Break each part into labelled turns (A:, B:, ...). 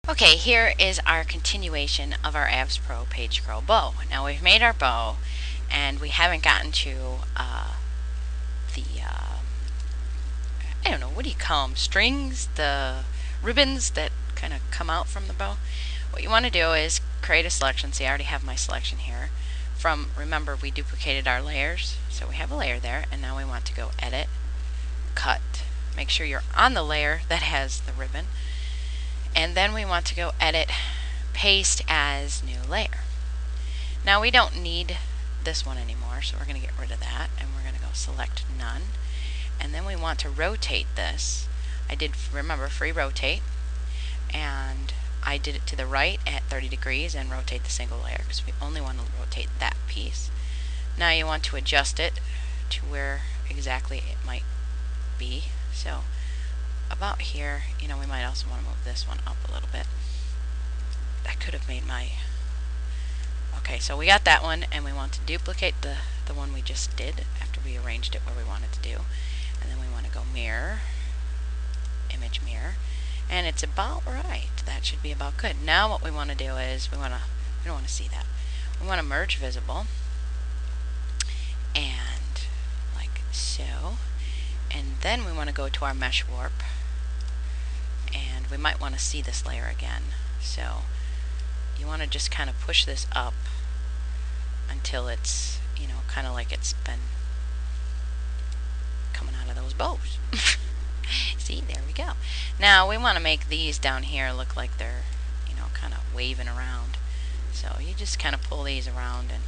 A: Okay, here is our continuation of our Avs Pro page scroll bow. Now we've made our bow, and we haven't gotten to the, I don't know, what do you call them? Strings? The ribbons that kind of come out from the bow? What you want to do is create a selection. See, I already have my selection here. Remember, we duplicated our layers, so we have a layer there, and now we want to go Edit, Cut. Make sure you're on the layer that has the ribbon. And then we want to go Edit, Paste as New Layer. Now we don't need this one anymore, so we're going to get rid of that, and we're going to go Select None. And then we want to rotate this. I did, remember, free rotate, and I did it to the right at 30 degrees and rotate the single layer because we only want to rotate that piece. Now you want to adjust it to where exactly it might be. So about here, you know, we might also want to move this one up a little bit. That could have made my... Okay, so we got that one, and we want to duplicate the one we just did after we arranged it where we wanted to do. And then we want to go Mirror, Image Mirror, and it's about right. That should be about good. Now what we want to do is, we don't want to see that. We want to merge visible, and like so. And then we want to go to our mesh warp, and we might want to see this layer again. So you want to just kind of push this up until it's, you know, kind of like it's been coming out of those bows. See, there we go. Now we want to make these down here look like they're, you know, kind of waving around. So you just kind of pull these around and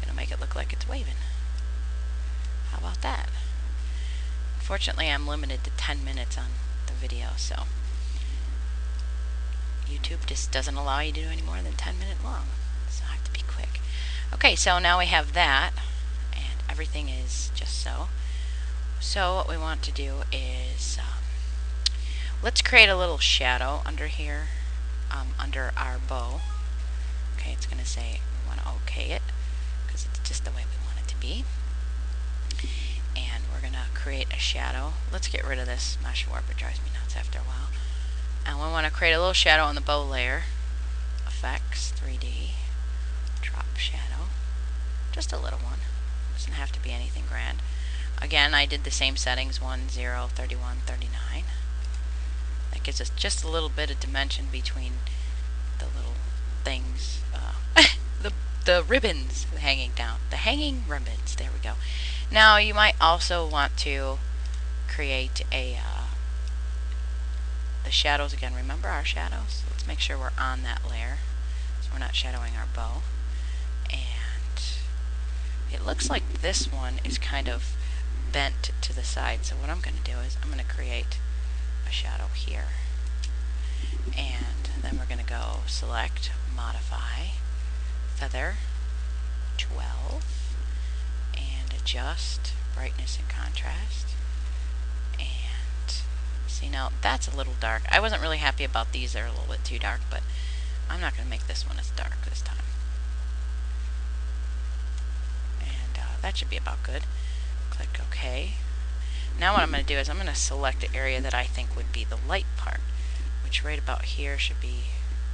A: it'll make it look like it's waving. How about that? Unfortunately, I'm limited to 10 minutes on the video, so YouTube just doesn't allow you to do any more than 10 minutes long, so I have to be quick. Okay, so now we have that, and everything is just so. So what we want to do is, let's create a little shadow under here, under our bow. Okay, it's going to say we want to OK it, because it's just the way we want it to be. And we're going to create a shadow. Let's get rid of this mesh warp. It drives me nuts after a while. And we want to create a little shadow on the bow layer. Effects, 3D, drop shadow. Just a little one. Doesn't have to be anything grand. Again, I did the same settings, 1, 0, 31, 39. That gives us just a little bit of dimension between the little things. The ribbons hanging down. The hanging ribbons. There we go. Now you might also want to create a the shadows again. Remember our shadows? Let's make sure we're on that layer so we're not shadowing our bow. And it looks like this one is kind of bent to the side. So what I'm going to do is I'm going to create a shadow here. And then we're going to go Select, Modify, Feather, 12, and Adjust, Brightness and Contrast. And see, now that's a little dark. I wasn't really happy about these. They're a little bit too dark, but I'm not going to make this one as dark this time. And that should be about good. Click OK. Now what I'm going to do is I'm going to select the area that I think would be the light part, which right about here should be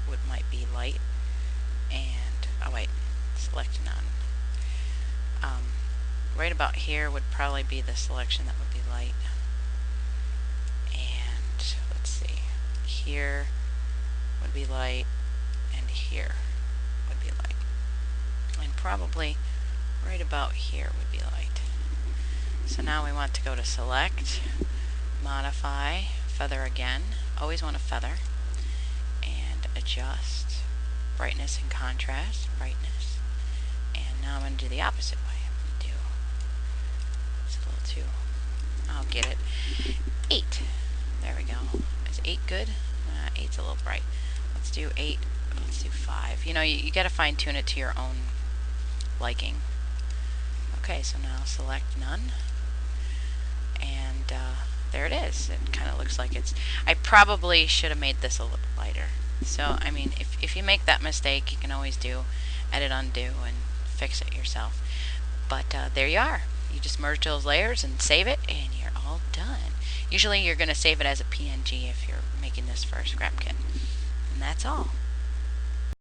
A: what might be light. And, oh wait, select none. Right about here would probably be the selection that would be light. And let's see, here would be light, and here would be light. And probably right about here would be light. So now we want to go to Select, Modify, Feather again. Always want to feather. And Adjust, Brightness and Contrast, Brightness. And now I'm going to do the opposite way. I'm going to do, it's a little too, I'll get it, 8. There we go. Is 8 good? 8's a little bright. Let's do 8. Let's do 5. You know, you got to fine tune it to your own liking. Okay, so now select none. And there it is. It kind of looks like it's... I probably should have made this a little lighter. So, I mean, if you make that mistake, you can always do Edit, Undo, and fix it yourself. But there you are. You just merge those layers and save it, and you're all done. Usually you're going to save it as a PNG if you're making this for a scrap kit. that's all.